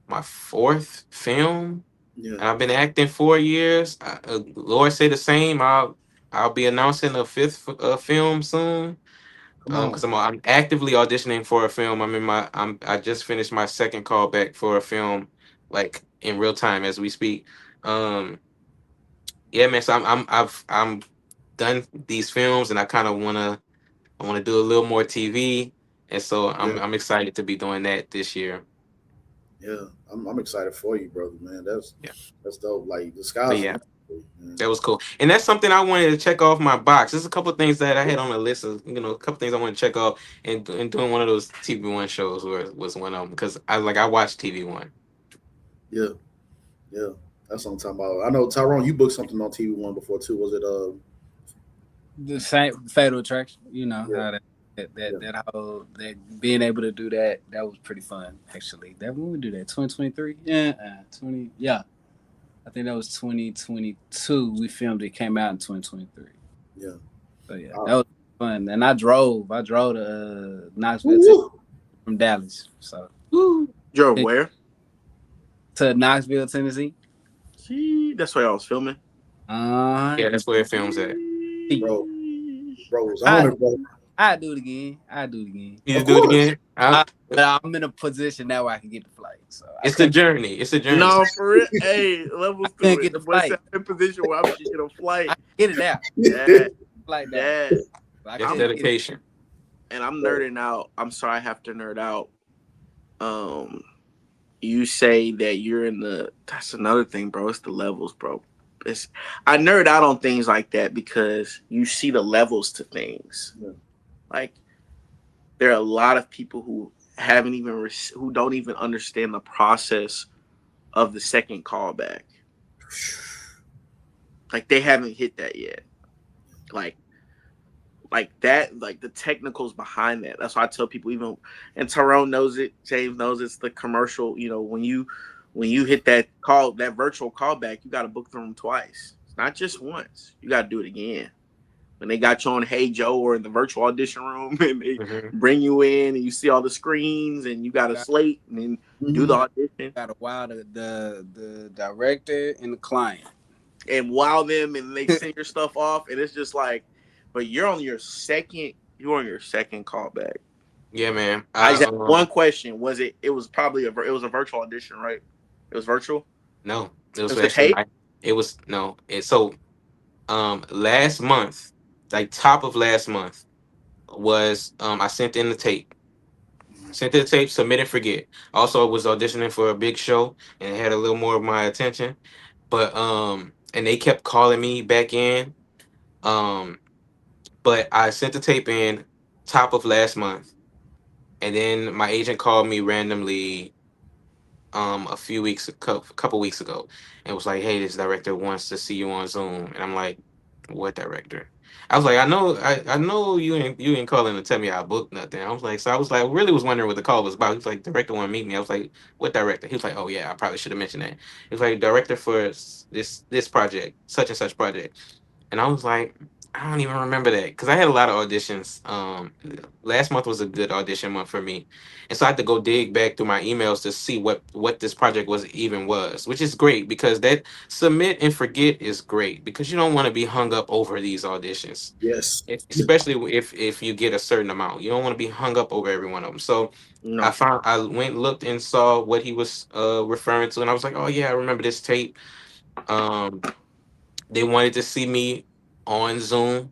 my fourth film, Yeah. and I've been acting 4 years. Lord say the same. I'll be announcing a fifth film soon. Come on. Because I'm actively auditioning for a film. I just finished my second callback for a film, like in real time as we speak. Um, yeah, man. So I'm done these films, and I wanna do a little more TV, and so Yeah. I'm excited to be doing that this year. Yeah. I'm excited for you, brother, man. Yeah, That's dope. Like the but sky's the yeah, limit for you, man. that was cool, and that's something I wanted to check off my box. There's a couple of things that I had on the list of, a couple things I want to check off, and doing one of those TV One shows was one of them, because I watched TV One. Yeah. Yeah. That's what I'm talking about. I know Tyrone, you booked something on TV1 before too. Was it The same Fatal Attraction. You know yeah, how that yeah. that that whole that being able to do that was pretty fun actually. That when we do that 2023, yeah, 20, yeah. I think that was 2022. We filmed it. Came out in 2023. Yeah. So yeah, Uh, that was fun. And I drove. To Knoxville, Tennessee woo-woo. from Dallas. So Drove where? to Knoxville, Tennessee. See, that's where I was filming. Uh, Yeah, that's where it films at. Bro, bro was I on it, bro. I do it again. I do it again. You Of just do it course. again. Huh? But I'm in a position now where I can get the flight. So I It's a couldn't. journey. It's a journey. No, for real. Hey, I levels to couldn't it. get The the boy said flight. I'm in position where I'm getting a I flight. can get it out. Yeah, Flight down. yeah. But I That's couldn't I'm get it. dedication. and I'm Bro, nerding out. I'm sorry, I have to nerd out. Um, you say that you're in the. That's another thing, bro. It's the levels, bro. It's I nerd out on things like that because you see the levels to things. yeah. Like there are a lot of people who haven't even who don't even understand the process of the second callback. Like they haven't hit that yet. Like that, like the technicals behind that. That's why I tell people, even and Tyrone knows it, James knows it's the commercial. When you hit that virtual callback, you got to book them twice. It's not just once. You got to do it again. When they got you on Hey Joe or in the virtual audition room, and they Hmm. bring you in and you see all the screens and you got a Got, slate and then do the Mhm. audition got to wow the director and the client. and wow them and they send your stuff off and it's just like, but you're on your second callback. Yeah, man. I just have one question. It was probably it was a virtual audition, right? It was virtual. No, it It was was a actually tape. it was no. Last month, like top of last month was I sent in the tape. Sent in the tape, submit and forget. Also, I was auditioning for a big show and it had a little more of my attention. But and they kept calling me back in. Um, but I sent the tape in top of last month, and then my agent called me randomly couple weeks ago, and was like, hey, this director wants to see you on Zoom. And I'm like, what director? I was like, I know you ain't calling to tell me I booked nothing. I really was wondering what the call was about. He was like, director want to meet me. I was like, what director? He was like, oh yeah, I probably should have mentioned that. He was like, director for this project, such and such project. And I was like, I don't even remember that, because I had a lot of auditions. Last month was a good audition month for me, and so I had to go dig back through my emails to see what this project was, which is great, because that submit and forget is great, because you don't want to be hung up over these auditions, Yes. especially if you get a certain amount. You don't want to be hung up over every one of them. So No. I went, looked, and saw what he was referring to, and I was like, oh yeah, I remember this tape. Um, they wanted to see me on Zoom,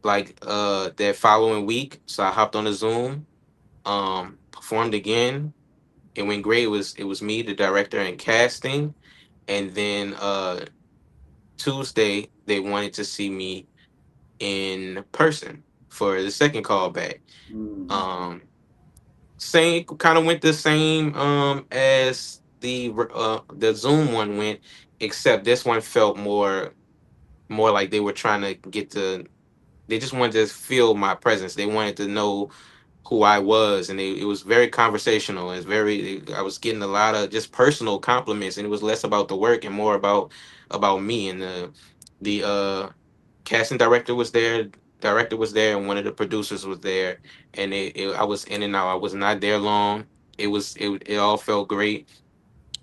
like that following week. So I hopped on the Zoom, performed again. It went great. It was me, the director, and casting. And then Tuesday they wanted to see me in person for the second callback. Mhm. Um, Same, kind of went the same as the Zoom one went, except this one felt more like they were trying to get to. They just wanted to feel my presence. They wanted to know who I was, and it was very conversational. It's very. I was getting a lot of just personal compliments, and it was less about the work and more about me. And the casting director was there. Director was there, and one of the producers was there. And I was in and out. I was not there long. It all felt great.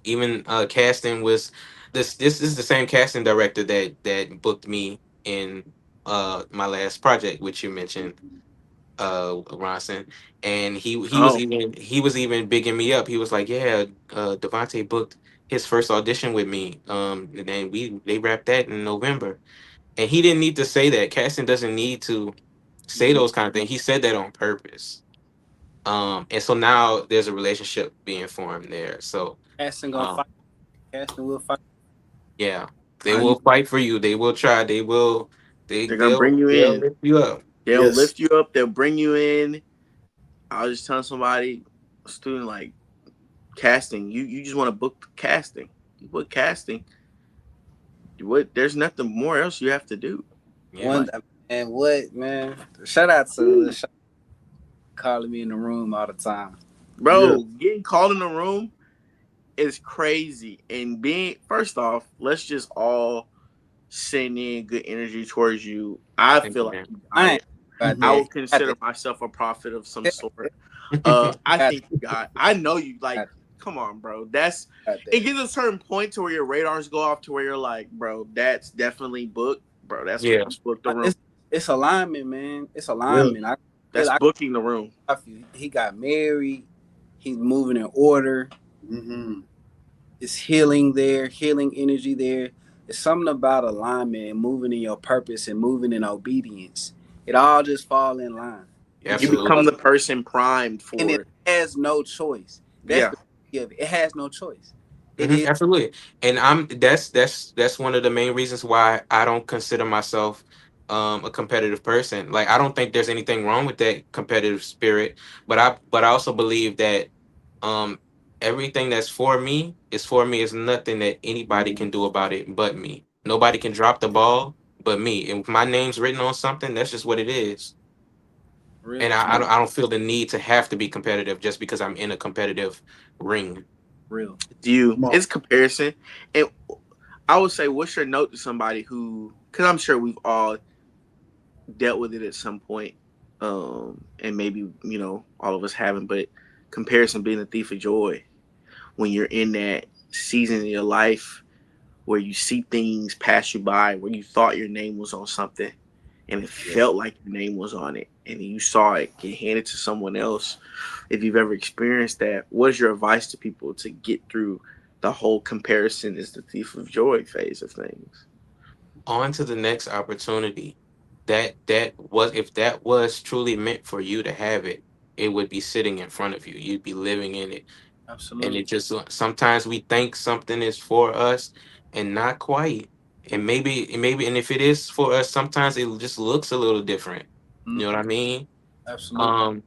Even casting was this is the same casting director that booked me in my last project, which you mentioned, Ronson. And Oh, he was even bigging me up. He was like, yeah, Davonte booked his first audition with me, and then they wrapped that in November. And he didn't need to say that. Casting doesn't need to say those kind of things. He said that on purpose. And so now there's a relationship being formed there. So Casting gonna um fight. Casting will fight. yeah, they I, will fight for you. They will try. They will. they're gonna bring you They'll in. lift you up. They'll Yes. lift you up. They'll bring you in. I was just telling somebody, a student, like casting. You just want to book casting. You book casting. What? There's nothing more else you have to do. Yeah. One and what man? Shout out to calling me in the room all the time. Yeah. Bro, getting called in the room is crazy. And being first off, let's just all send in good energy towards you. I feel like Amen. you got I ain't it. about I Mm-hmm. that. would He got consider that. myself a prophet of some He sort. I got think you got it. I know you that. like come on, bro. That's Got it that. gets a certain point to where your radars go off to where you're like, bro, that's definitely booked. Bro, that's Yeah. you booked the room. It's alignment, man. It's Yeah. alignment. That's booking the room. I feel he got married. He's moving in order. Mm-hmm. It's healing there, healing energy there. It's something about alignment and moving in your purpose and moving in obedience. It all just fall in line. It You just become fall, Absolutely. the person primed and it for it. has no choice. That's Yeah. the beauty of it. It has no choice. It is Absolutely. And that's one of the main reasons why I don't consider myself a competitive person. Like I don't think there's anything wrong with that competitive spirit, but I also believe that um everything that's for me is for me. Is nothing that anybody Mm-hmm. can do about it but me. Nobody can drop the ball but me. And if my name's written on something, that's just what it is. And real, I don't feel the need to have to be competitive just because I'm in a competitive ring. real. It's you. Come on. It's comparison. And I would say, what's your note to somebody who, because I'm sure we've all dealt with it at some point, and maybe all of us haven't. But comparison being a thief of joy when you're in that season in your life where you see things pass you by, where you thought your name was on something, and it Yeah. felt like your name was on it, and you saw it get handed to someone else. If you've ever experienced that, what is your advice to people to get through the whole comparison is the thief of joy phase of things? On to the next opportunity. If that was truly meant for you to have it, it would be sitting in front of you. You'd be living in it. And Absolutely. it just sometimes we think something is for us and not quite. And if it is for us, sometimes it just looks a little different. You know what Mm-hmm. I mean? Absolutely. Um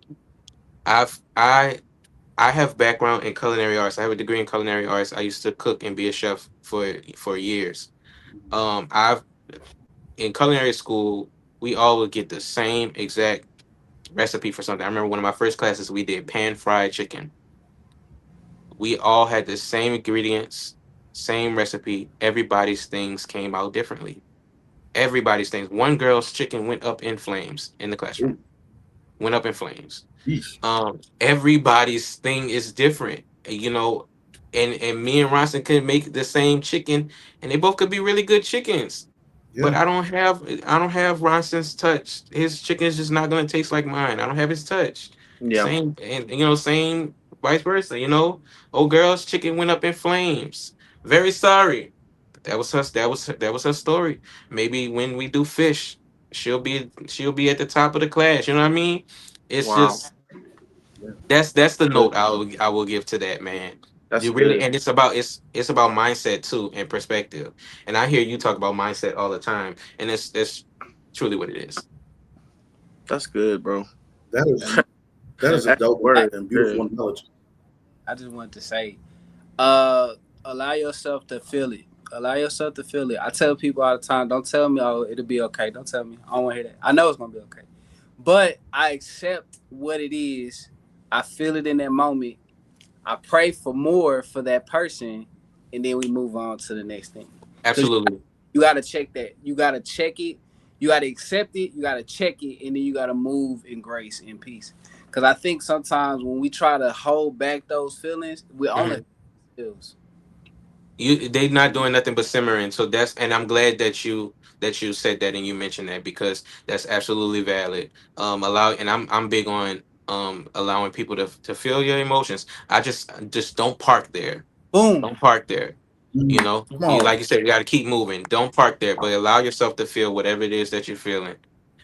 I've I have background in culinary arts. I have a degree in culinary arts. I used to cook and be a chef for years. I've in culinary school, we all would get the same exact recipe for something. I remember one of my first classes, we did pan fried chicken. We all had the same ingredients, same recipe. Everybody's things came out differently. Everybody's things. One girl's chicken went up in flames in the classroom. Ooh. Went up in flames. Yeesh. Everybody's thing is different, and me and Ronson could make the same chicken, and they both could be really good chickens. But Yeah. I don't have Ronson's touch. His chicken is just not gonna taste like mine. I don't have his touch. Yeah. Same, and same vice versa. Old girl's chicken went up in flames. Very sorry. That was her story. Maybe when we do fish, she'll be at the top of the class. You know what I mean? It's Wow. just Yeah. that's the Good. note I will give to that, man. That's You really, good. and it's about mindset too and perspective. And I hear you talk about mindset all the time, and it's truly what it is. That's good, bro. That is And that and is a That's the dope word. and Good. beautiful analogy. I just wanted to say Uh, Allow yourself to feel it. Allow yourself to feel it. I tell people all the time, don't tell me, oh, it'll be okay. Don't tell me. I don't want to hear that. I know it's gonna be okay. But I accept what it is. I feel it in that moment. I pray for more for that person, and then we move on to the next thing. Because Absolutely. you gotta check that. You gotta check it. You gotta accept it. You gotta check it, and then you gotta move in grace and peace. Because I think sometimes when we try to hold back those feelings, we only Mhm. feels. They not doing nothing but simmering. So that's, and I'm glad that you said that and you mentioned that, because that's absolutely valid. Allow, and I'm big on allowing people to feel your emotions. I just don't park there. Boom. Don't park there. You Mm, know, come you, on. like you said, you got to keep moving. Don't park there, but allow yourself to feel whatever it is that you're feeling,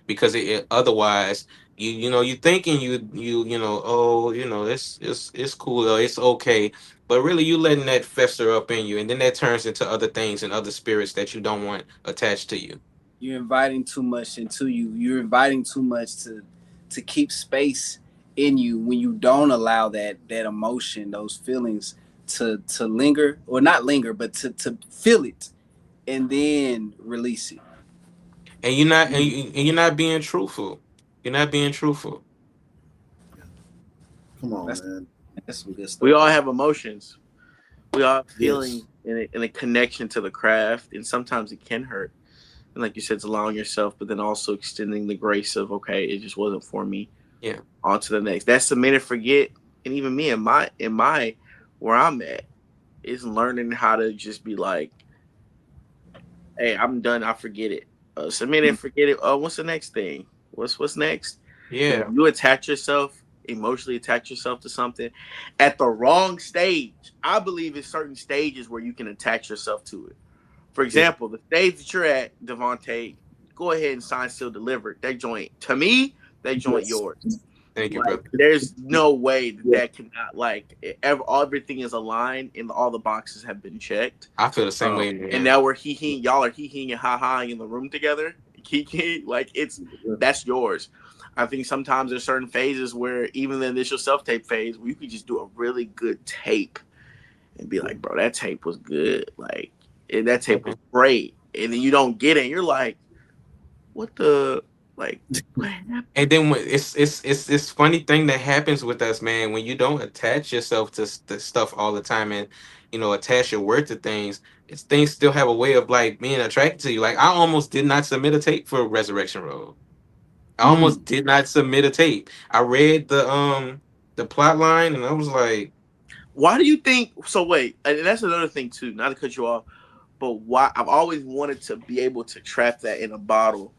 because otherwise, you know, you thinking you know, oh, you know, it's cool, or it's okay, but really you letting that fester up in you, and then that turns into other things and other spirits that you don't want attached to you. You're inviting too much into you. You're inviting too much to keep space in you when you don't allow that emotion, those feelings to linger or not linger, but to feel it and then release it. And you're not, and you're not being truthful. You're not being truthful. Come on, That's man. that's some good We stuff all right have emotions. We all have Yes. feelings and a connection to the craft, and sometimes it can hurt. And like you said, it's allowing yourself, but then also extending the grace of, okay, it just wasn't for me. Yeah. On to the next. That's submit and forget. And even me in my where I'm at is learning how to just be like, hey, I'm done. I forget it. Submit there. and forget it. What's the next thing? What's next? Because if Yeah. you attach yourself, emotionally attach yourself to something at the wrong stage, I believe it's certain stages where you can attach yourself to it. For Yeah. example, the stage that you're at, Davonte, go ahead and sign, seal, delivered. That joint, to me, that joint Yes. yours. Thank you, Like, brother. there's no way that Yeah. that cannot, like, everything is aligned and all the boxes have been checked. I feel the same way, And man. now we're y'all are he and ha ha in the room together. Kiki, like, that's yours. I think sometimes there's certain phases where even the initial self tape phase where you could just do a really good tape and be like, bro, that tape was good. Like, and that tape was Mhm. great. And then you don't get it. And you're like, what the, like, what happened? And then when it's this funny thing that happens with us, man, when you don't attach yourself to stuff all the time, and you know, attach your worth to things, it's, things still have a way of like being attracted to you. Like I almost did not submit a tape for Resurrection Road. I almost Mm. did not submit a tape. I read the plot line and I was like, Why do you think? So wait, and that's another thing too. Not to cut you off, but why I've always wanted to be able to trap that in a bottle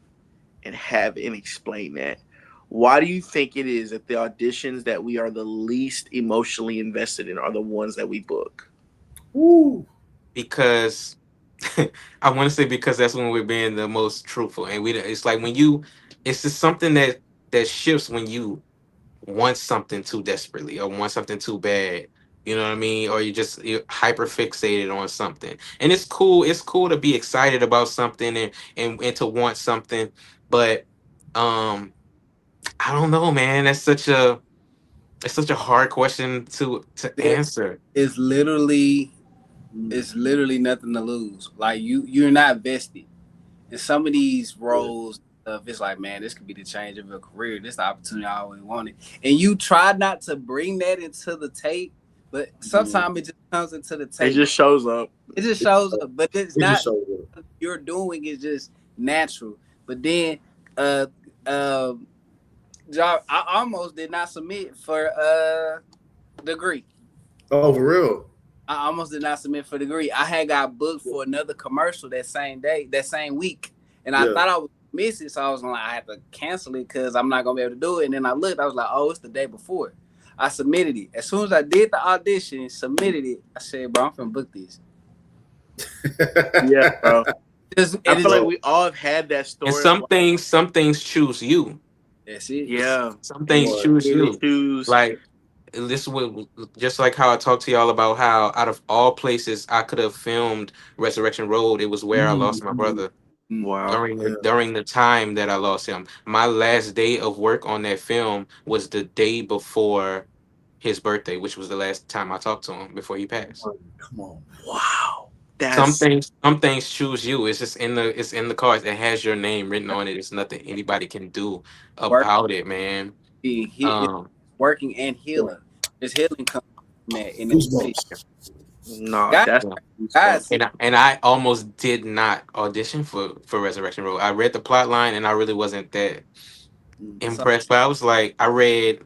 and have it and explain that. Why do you think it is that the auditions that we are the least emotionally invested in are the ones that we book? Woo. because I want to say because that's when we're being the most truthful, and we it's like when you, it's just something that shifts when you want something too desperately or want something too bad. You know what I mean? Or you're hyper fixated on something. And it's cool. It's cool to be excited about something and to want something. But I don't know, man. That's such a, it's such a hard question to There answer. is literally Mm. it's literally nothing to lose. Like you're not vested in some of these Yeah. roles. Stuff, it's like, man, this could be the change of your career. This is the opportunity I always wanted, and you try not to bring that into the tape, but Mm. sometimes it just comes into the It tape. just shows up. It just It, shows up, but it's it just not shows up. you're doing is just natural. But then, uh, uh, job I almost did not submit for degree. Oh, for real? I almost did not submit for degree. I had got booked for another commercial that same day, that same week, and I Yeah. thought I was miss it, so I was gonna I had to cancel it because I'm not gonna be able to do it. And then I looked, I was like, oh, it's the day before. I submitted it. As soon as I did the audition, submitted it, I said, bro, I'm gonna book this. Yeah, bro. I It feel is like Bro. we all have had that And story of like, some things choose you. that's it. yeah, Some and things they Boy. choose really you. choose. Like this would, just like how I talked to y'all about how out of all places I could have filmed Resurrection Road, it was where I Mm. lost my Mm. brother Mm. Wow. Yeah. during the time that I lost him. My last day of work on that film was the day before his birthday, which was the last time I talked to him before he passed. Come on. Wow. Some That's things choose you. It's just it's in the cards. It has your name written on it. It's nothing anybody can do Work, about it, man. it's Um, working and healing. There's healing coming from that. And Goosebumps. no, guys, that's yeah. guys, And I almost did not audition for Resurrection Road. I read the plot line and I really wasn't that so impressed. But I was like, I read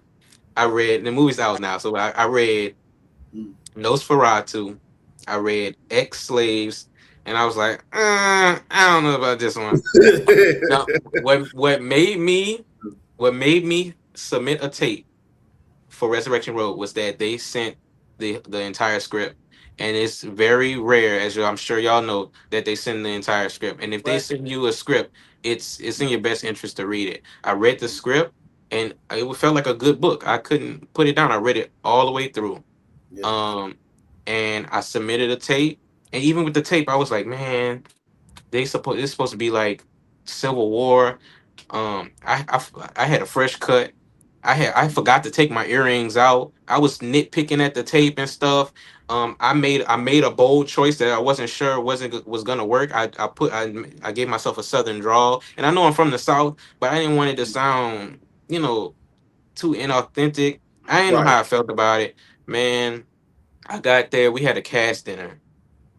the movie's out now, so I read Mm. Nosferatu, I read Ex Slaves, and I was like, I don't know about this one. Now, what made me submit a tape for Resurrection Road was that they sent the entire script. And it's very rare, as I'm sure y'all know, that they send the entire script. And if they but send you a script, it's in your best interest to read it. I read the script, and it felt like a good book. I couldn't put it down. I read it all the way through. Yeah. Um, and I submitted a tape, and even with the tape, I was like, man, it's supposed to be like Civil War. I had a fresh cut. I forgot to take my earrings out. I was nitpicking at the tape and stuff. I made a bold choice that I wasn't sure was gonna work. I gave myself a southern drawl, and I know I'm from the south, but I didn't want it to sound, you know, too inauthentic. I didn't know Right. how I felt about it, man. I got there. We had a cast dinner.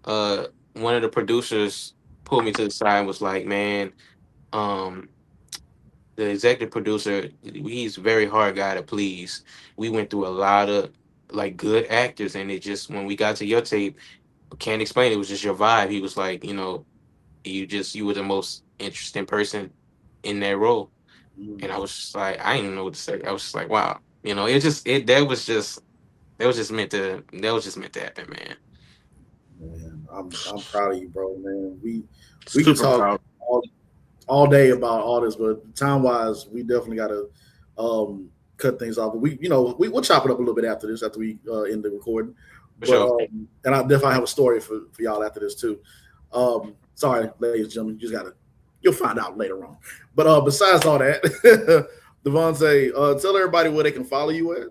One of the producers pulled me to the side and was like, "Man, um, the executive producer, he's a very hard guy to please. We went through a lot of like good actors, and it just when we got to your tape, can't explain. It was just your vibe." He was like, you were the most interesting person in that role, Mm. and I was just like, I didn't even know what to say. I was just like, wow, that was just meant to happen, man. Man, I'm proud of you, bro, man. We could super talk proud. all day about all this, but time wise, we definitely got to cut things off. But we'll chop it up a little bit after this, after we end the recording. For But sure. and I definitely have a story for y'all after this too. Sorry, ladies and gentlemen, you'll find out later on. But besides all that, Davonte, tell everybody where they can follow you at.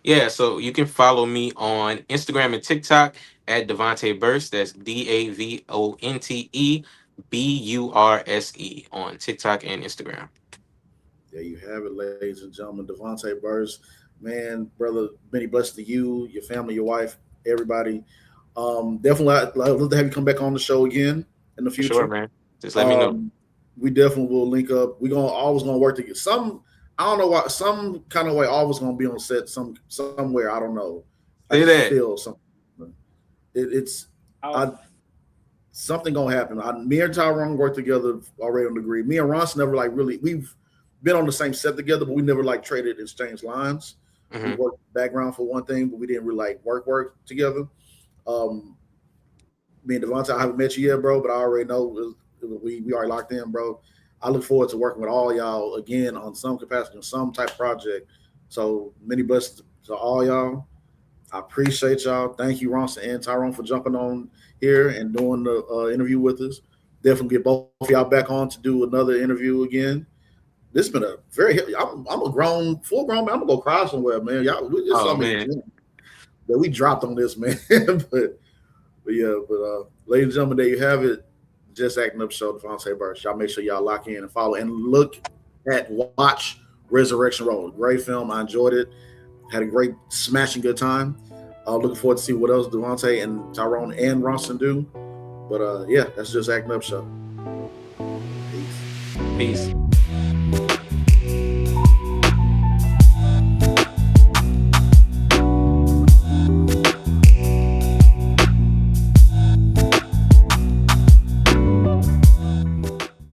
Yeah, so you can follow me on Instagram and TikTok at Davonte Burse. That's DAVONTE on TikTok and Instagram. There you have it, ladies and gentlemen. Davonte Burse, man, brother, many blessings to you, your family, your wife, everybody. Definitely, I'd love to have you come back on the show again in the For sure, future. man. Just let me know. We definitely will link up. We're always gonna work together. I don't know why, some kind of way, always gonna be on set somewhere. I don't know. I Say just that. feel something. It's something gonna happen. Me and Tyrone work together already on the degree. Me and Ronson never like really. We've been on the same set together, but we never like traded exchange lines. We Mhm. worked background for one thing, but we didn't really like work together. Um, Me and Davonte, I haven't met you yet, bro, but I already know we already locked in, bro. I look forward to working with all y'all again on some capacity, on some type of project. So many blessings to all y'all. I appreciate y'all. Thank you, Ronson and Tyrone, for jumping on here and doing the interview with us. Definitely get both of y'all back on to do another interview again. This has been a very. I'm a full grown man. I'm gonna go cry somewhere, man. Y'all, there's Oh something man. that we dropped on this, man. but ladies and gentlemen, there you have it. Just Acting Up show, Davonte Burse. Y'all make sure y'all lock in and follow and watch Resurrection Road. Great film. I enjoyed it. Had a great smashing good time. Looking forward to see what else Davonte and Tyrone and Ronson do. But yeah, that's Just Acting Up show. Peace. Peace.